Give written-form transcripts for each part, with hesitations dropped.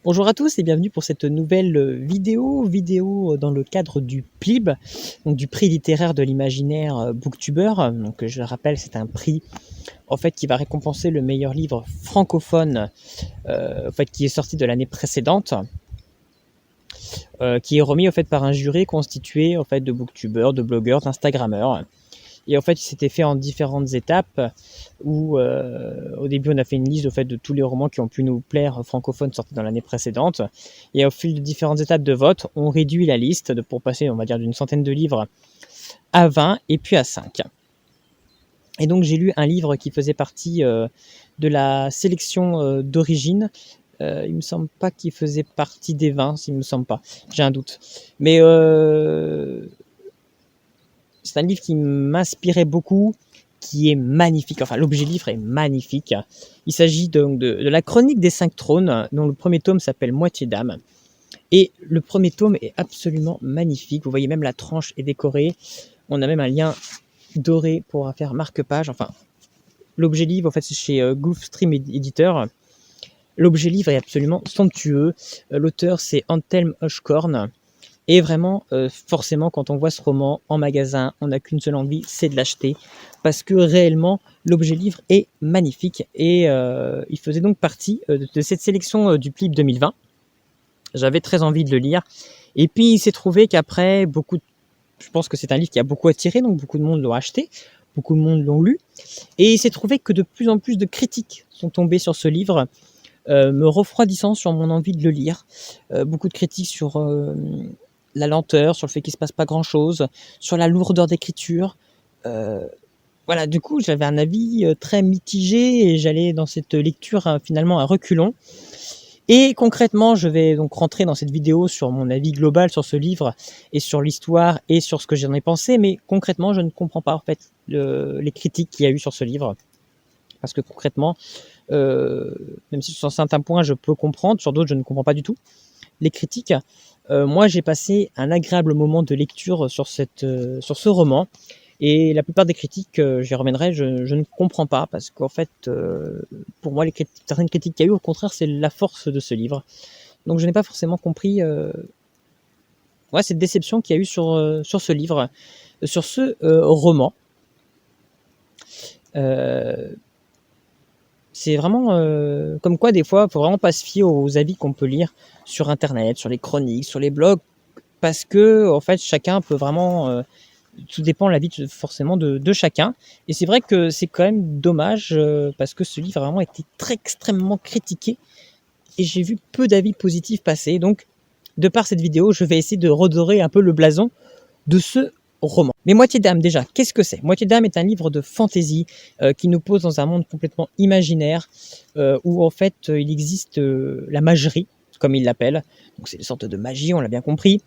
Bonjour à tous et bienvenue pour cette nouvelle vidéo dans le cadre du PLIB, donc du prix littéraire de l'imaginaire Booktuber. Donc je le rappelle, c'est un prix en fait qui va récompenser le meilleur livre francophone en fait qui est sorti de l'année précédente, qui est remis en fait par un jury constitué en fait de booktubers, de blogueurs, d'instagrammeurs. Et en fait, il s'était fait en différentes étapes où au début, on a fait une liste au fait, de tous les romans qui ont pu nous plaire francophones sortis dans l'année précédente. Et au fil de différentes étapes de vote, on réduit la liste pour passer, on va dire, d'une centaine de livres à 20 et puis à 5. Et donc, j'ai lu un livre qui faisait partie de la sélection d'origine. Il me semble pas qu'il faisait partie des 20, il me semble pas. J'ai un doute. Mais c'est un livre qui m'inspirait beaucoup, qui est magnifique. Enfin, l'objet livre est magnifique. Il s'agit donc de la Chronique des 5 trônes, dont le premier tome s'appelle Moitié d'âme. Et le premier tome est absolument magnifique. Vous voyez, même la tranche est décorée. On a même un lien doré pour faire marque-page. Enfin, l'objet livre, en fait, c'est chez Gulfstream Éditeur. L'objet livre est absolument somptueux. L'auteur, c'est Antelm Hochkorn. Et vraiment, forcément, quand on voit ce roman en magasin, on n'a qu'une seule envie, c'est de l'acheter. Parce que réellement, l'objet livre est magnifique. Et il faisait donc partie de cette sélection du PLIB 2020. J'avais très envie de le lire. Et puis, il s'est trouvé qu'après, je pense que c'est un livre qui a beaucoup attiré, donc beaucoup de monde l'ont acheté. Beaucoup de monde l'ont lu. Et il s'est trouvé que de plus en plus de critiques sont tombées sur ce livre, me refroidissant sur mon envie de le lire. Beaucoup de critiques sur la lenteur, sur le fait qu'il se passe pas grand-chose, sur la lourdeur d'écriture. Voilà, du coup, j'avais un avis très mitigé et j'allais dans cette lecture finalement à reculons. Et concrètement, je vais donc rentrer dans cette vidéo sur mon avis global sur ce livre et sur l'histoire et sur ce que j'en ai pensé. Mais concrètement, je ne comprends pas en fait les critiques qu'il y a eu sur ce livre. Parce que concrètement, même si sur certains points je peux comprendre, sur d'autres je ne comprends pas du tout les critiques. Moi, j'ai passé un agréable moment de lecture sur ce roman. Et la plupart des critiques, j'y reviendrai, je ne comprends pas parce qu'en fait, pour moi, certaines critiques qu'il y a eu, au contraire, c'est la force de ce livre. Donc, je n'ai pas forcément compris cette déception qu'il y a eu sur ce livre, sur ce roman. C'est vraiment comme quoi, des fois, il ne faut vraiment pas se fier aux avis qu'on peut lire sur Internet, sur les chroniques, sur les blogs, parce que en fait, chacun peut vraiment tout dépend de l'avis forcément de chacun. Et c'est vrai que c'est quand même dommage parce que ce livre a vraiment été extrêmement critiqué et j'ai vu peu d'avis positifs passer. Donc, de par cette vidéo, je vais essayer de redorer un peu le blason de ce roman. Mais Moitié d'âme, déjà, qu'est-ce que c'est? Moitié d'âme est un livre de fantasy qui nous pose dans un monde complètement imaginaire où en fait il existe la magerie, comme il l'appelle. Donc c'est une sorte de magie, on l'a bien compris,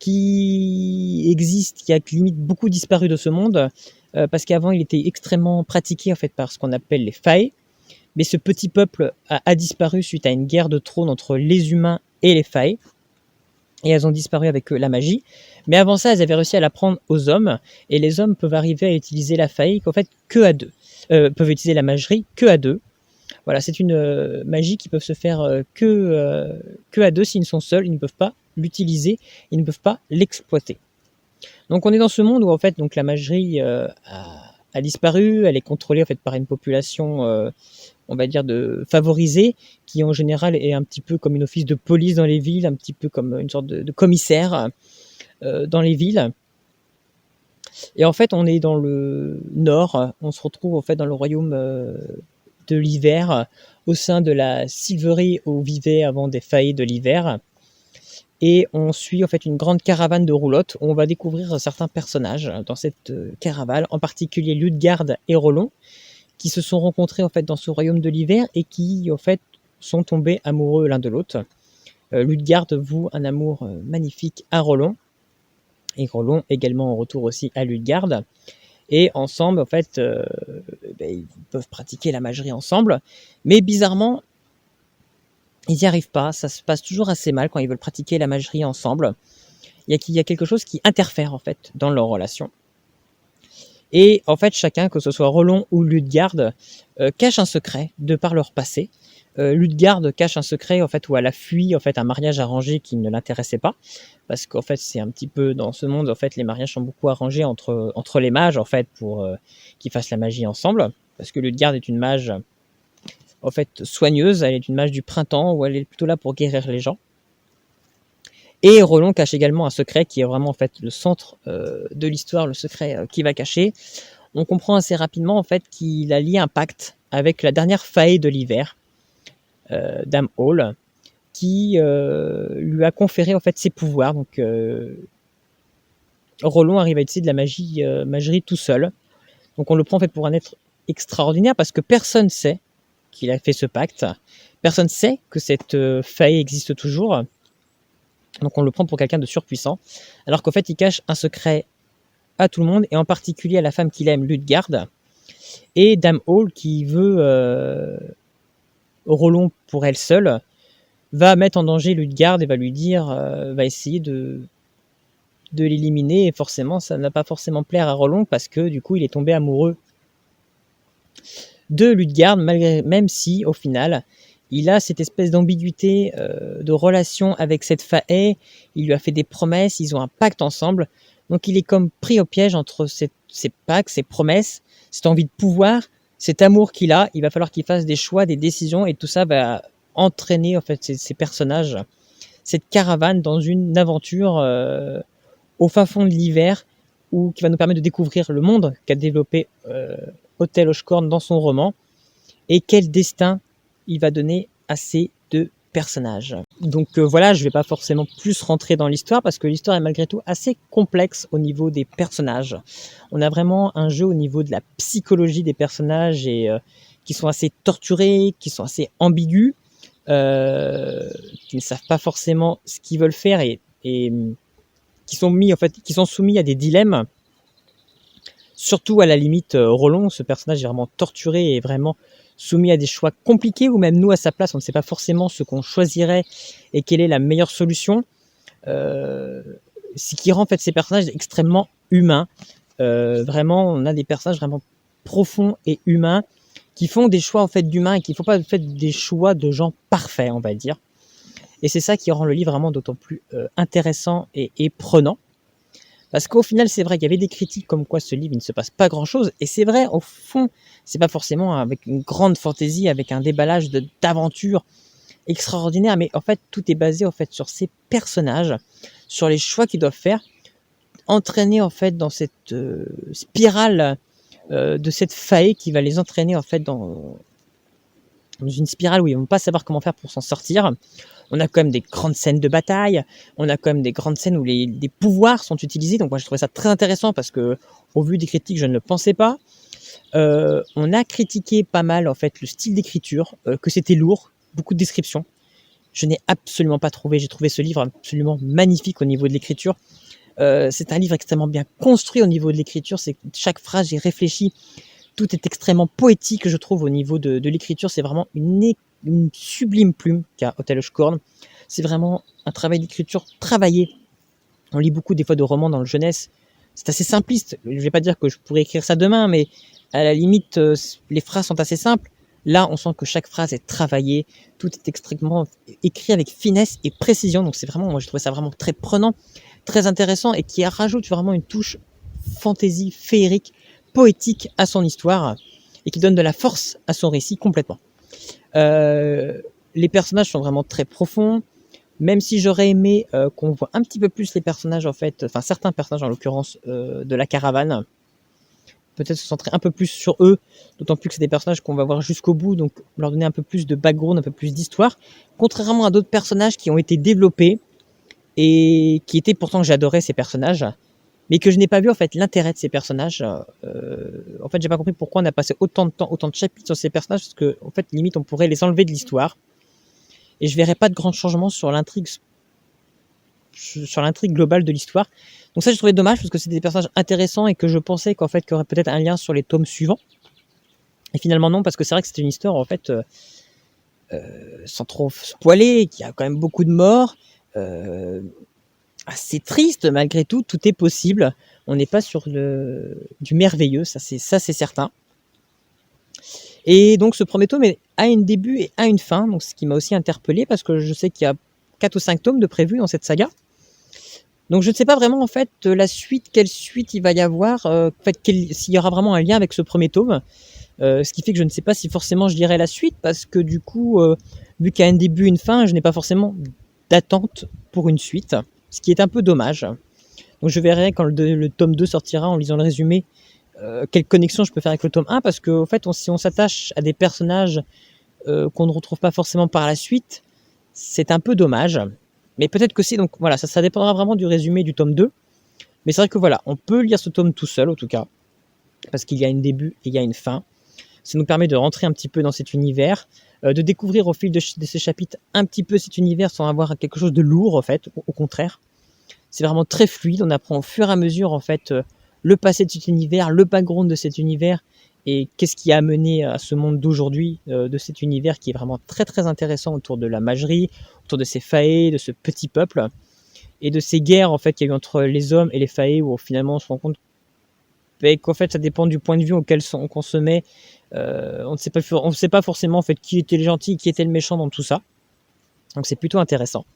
qui existe, qui a limite beaucoup disparu de ce monde, parce qu'avant il était extrêmement pratiqué en fait par ce qu'on appelle les fae, mais ce petit peuple a disparu suite à une guerre de trône entre les humains et les fae, et elles ont disparu avec la magie. Mais avant ça, elles avaient réussi à l'apprendre aux hommes, et les hommes peuvent arriver à utiliser la fae qu'en fait que à deux, peuvent utiliser la magie que à deux. Voilà, c'est une magie qui peut se faire que à deux. S'ils sont seuls, ils ne peuvent pas l'utiliser, ils ne peuvent pas l'exploiter. Donc on est dans ce monde où en fait donc la magie a disparu, elle est contrôlée en fait par une population on va dire de favorisée, qui en général est un petit peu comme une office de police dans les villes, un petit peu comme une sorte de commissaire dans les villes. Et en fait on est dans le nord, on se retrouve en fait dans le royaume de l'hiver, au sein de la Silverie où vivaient avant des failles de l'hiver. Et on suit en fait une grande caravane de roulottes où on va découvrir certains personnages dans cette caravane, en particulier Ludgarde et Rollon, qui se sont rencontrés en fait dans ce royaume de l'hiver et qui en fait sont tombés amoureux l'un de l'autre. Ludgarde voue un amour magnifique à Rollon, et Rollon également en retour aussi à Ludgarde. Et ensemble, en fait, ils peuvent pratiquer la magie ensemble. Mais bizarrement, ils n'y arrivent pas. Ça se passe toujours assez mal quand ils veulent pratiquer la magie ensemble. Il y a quelque chose qui interfère, en fait, dans leur relation. Et en fait, chacun, que ce soit Rollon ou Ludgarde, cache un secret de par leur passé. Ludegarde cache un secret en fait où elle a fui en fait un mariage arrangé qui ne l'intéressait pas, parce qu'en fait c'est un petit peu dans ce monde en fait les mariages sont beaucoup arrangés entre les mages en fait pour qu'ils fassent la magie ensemble, parce que Ludegarde est une mage en fait soigneuse, elle est une mage du printemps où elle est plutôt là pour guérir les gens. Et Roland cache également un secret qui est vraiment en fait le centre de l'histoire, le secret qu'il va cacher. On comprend assez rapidement en fait qu'il a lié un pacte avec la dernière fae de l'hiver, Dame Hall, qui lui a conféré en fait ses pouvoirs. Donc Roland arrive à utiliser de la magie tout seul. Donc on le prend en fait pour un être extraordinaire parce que personne sait qu'il a fait ce pacte. Personne sait que cette fae existe toujours. Donc on le prend pour quelqu'un de surpuissant, alors qu'en fait il cache un secret à tout le monde, et en particulier à la femme qu'il aime, Ludegarde, et Dame Hall qui veut Roland pour elle seule, va mettre en danger Ludegarde et va lui dire, va essayer de l'éliminer, et forcément ça n'a pas forcément plaire à Roland parce que du coup il est tombé amoureux de Ludegarde, même si au final il a cette espèce d'ambiguïté de relation avec cette fae. Il lui a fait des promesses, ils ont un pacte ensemble, donc il est comme pris au piège entre ces pactes, ces promesses, cette envie de pouvoir, cet amour qu'il a. Il va falloir qu'il fasse des choix, des décisions, et tout ça va entraîner en fait ces personnages, cette caravane dans une aventure au fin fond de l'hiver, qui va nous permettre de découvrir le monde qu'a développé Othel Ashcorn dans son roman, et quel destin il va donner à ces deux personnages. Donc voilà, je ne vais pas forcément plus rentrer dans l'histoire parce que l'histoire est malgré tout assez complexe au niveau des personnages. On a vraiment un jeu au niveau de la psychologie des personnages, et qui sont assez torturés, qui sont assez ambigus, qui ne savent pas forcément ce qu'ils veulent faire, et qui sont soumis à des dilemmes. Surtout à la limite, Roland, ce personnage est vraiment torturé et vraiment soumis à des choix compliqués, ou même nous à sa place, on ne sait pas forcément ce qu'on choisirait et quelle est la meilleure solution. Ce qui rend en fait ces personnages extrêmement humains. Vraiment, on a des personnages vraiment profonds et humains qui font des choix en fait d'humains et qui ne font pas en fait des choix de gens parfaits, on va dire. Et c'est ça qui rend le livre vraiment d'autant plus intéressant et prenant. Parce qu'au final, c'est vrai qu'il y avait des critiques comme quoi ce livre, il ne se passe pas grand-chose. Et c'est vrai, au fond, c'est pas forcément avec une grande fantaisie, avec un déballage d'aventure extraordinaire. Mais en fait, tout est basé en fait sur ces personnages, sur les choix qu'ils doivent faire, entraînés en fait dans cette spirale de cette faille qui va les entraîner en fait dans une spirale où ils vont pas savoir comment faire pour s'en sortir. On a quand même des grandes scènes de bataille, on a quand même des grandes scènes où les pouvoirs sont utilisés, donc moi je trouvais ça très intéressant parce que au vu des critiques je ne le pensais pas. On a critiqué pas mal en fait le style d'écriture, que c'était lourd, beaucoup de descriptions. Je n'ai absolument pas trouvé, j'ai trouvé ce livre absolument magnifique au niveau de l'écriture. C'est un livre extrêmement bien construit au niveau de l'écriture, chaque phrase est réfléchie, tout est extrêmement poétique je trouve au niveau de l'écriture, c'est vraiment une sublime plume qu'a Othel Ashcorn. C'est vraiment un travail d'écriture travaillé. On lit beaucoup des fois de romans dans le jeunesse. C'est assez simpliste. Je ne vais pas dire que je pourrais écrire ça demain, mais à la limite, les phrases sont assez simples. Là, on sent que chaque phrase est travaillée. Tout est extrêmement écrit avec finesse et précision. Donc c'est vraiment, moi je trouvais ça vraiment très prenant, très intéressant, et qui rajoute vraiment une touche fantaisie, féerique, poétique à son histoire, et qui donne de la force à son récit complètement. Les personnages sont vraiment très profonds, même si j'aurais aimé qu'on voit un petit peu plus les personnages en fait, enfin certains personnages en l'occurrence de la caravane, peut-être se centrer un peu plus sur eux, d'autant plus que c'est des personnages qu'on va voir jusqu'au bout, donc leur donner un peu plus de background, un peu plus d'histoire, contrairement à d'autres personnages qui ont été développés et qui étaient pourtant, j'adorais ces personnages, mais que je n'ai pas vu en fait l'intérêt de ces personnages. En fait, j'ai pas compris pourquoi on a passé autant de temps, autant de chapitres sur ces personnages, parce que en fait, limite, on pourrait les enlever de l'histoire. Et je verrais pas de grands changements sur l'intrigue globale de l'histoire. Donc ça, je trouvais dommage parce que c'est des personnages intéressants et que je pensais qu'en fait, qu'il y aurait peut-être un lien sur les tomes suivants. Et finalement non, parce que c'est vrai que c'était une histoire en fait sans trop spoiler, qui a quand même beaucoup de morts. Assez triste malgré tout, tout est possible. On n'est pas sur du merveilleux, ça c'est certain. Et donc ce premier tome a un début et a une fin, donc ce qui m'a aussi interpellé parce que je sais qu'il y a 4 ou 5 tomes de prévus dans cette saga. Donc je ne sais pas vraiment en fait la suite, quelle suite il va y avoir, en fait, s'il y aura vraiment un lien avec ce premier tome. Ce qui fait que je ne sais pas si forcément je lirai la suite parce que du coup, vu qu'il y a un début, une fin, je n'ai pas forcément d'attente pour une suite, ce qui est un peu dommage. Donc je verrai quand le tome 2 sortira en lisant le résumé quelle connexion je peux faire avec le tome 1 parce que en fait, si on s'attache à des personnages qu'on ne retrouve pas forcément par la suite, c'est un peu dommage. Mais peut-être que si, donc voilà, ça dépendra vraiment du résumé du tome 2. Mais c'est vrai que voilà, on peut lire ce tome tout seul en tout cas, parce qu'il y a un début et il y a une fin. Ça nous permet de rentrer un petit peu dans cet univers, de découvrir au fil de ces chapitres un petit peu cet univers sans avoir quelque chose de lourd en fait, au contraire. C'est vraiment très fluide, on apprend au fur et à mesure en fait le passé de cet univers, le background de cet univers et qu'est-ce qui a amené à ce monde d'aujourd'hui, de cet univers qui est vraiment très très intéressant autour de la magie, autour de ces fae, de ce petit peuple et de ces guerres en fait qu'il y a eu entre les hommes et les fae où finalement on se rend compte qu'en fait ça dépend du point de vue auquel on se met. On ne sait pas forcément en fait qui était le gentil, qui était le méchant dans tout ça. Donc c'est plutôt intéressant.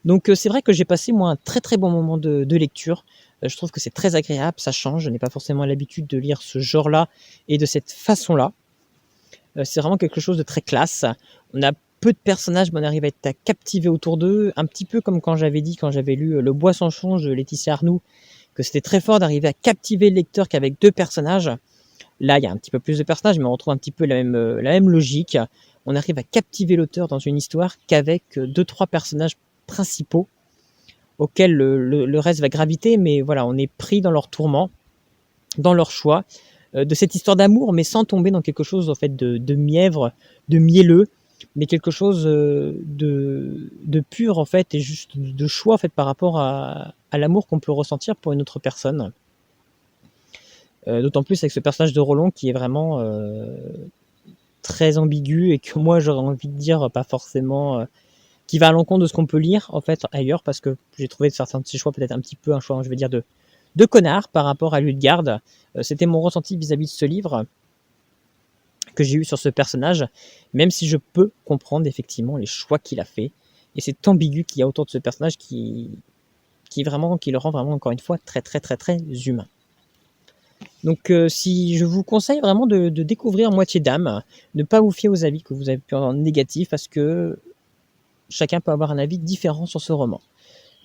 Donc c'est vrai que j'ai passé moi un très très bon moment de lecture. Je trouve que c'est très agréable, ça change. Je n'ai pas forcément l'habitude de lire ce genre-là et de cette façon-là. C'est vraiment quelque chose de très classe. On a peu de personnages, mais on arrive à être captivé autour d'eux. Un petit peu comme quand j'avais dit, quand j'avais lu Le Bois sans songe de Laetitia Arnoux, que c'était très fort d'arriver à captiver le lecteur qu'avec 2 personnages. Là, il y a un petit peu plus de personnages, mais on retrouve un petit peu la même logique. On arrive à captiver l'auteur dans une histoire qu'avec 2-3 personnages principaux auxquels le reste va graviter, mais voilà, on est pris dans leur tourment, dans leur choix, de cette histoire d'amour, mais sans tomber dans quelque chose en fait de mièvre, de mielleux, mais quelque chose de pur en fait, et juste de choix en fait par rapport à l'amour qu'on peut ressentir pour une autre personne. D'autant plus avec ce personnage de Roland qui est vraiment très ambigu et que moi j'aurais envie de dire pas forcément qui va à l'encontre de ce qu'on peut lire en fait ailleurs parce que j'ai trouvé certains de ses choix peut-être un petit peu un choix je vais dire de connard par rapport à Ludegarde. C'était mon ressenti vis-à-vis de ce livre que j'ai eu sur ce personnage, même si je peux comprendre effectivement les choix qu'il a fait et c'est ambigu qu'il y a autour de ce personnage qui le rend vraiment encore une fois très très très très humain. Donc si je vous conseille vraiment de découvrir Moitié d'âme, ne pas vous fier aux avis que vous avez pu en négatif parce que chacun peut avoir un avis différent sur ce roman.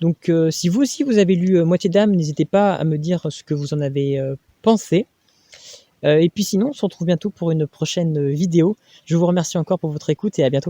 Donc si vous aussi vous avez lu Moitié d'âme, n'hésitez pas à me dire ce que vous en avez pensé. Et puis sinon, on se retrouve bientôt pour une prochaine vidéo. Je vous remercie encore pour votre écoute et à bientôt.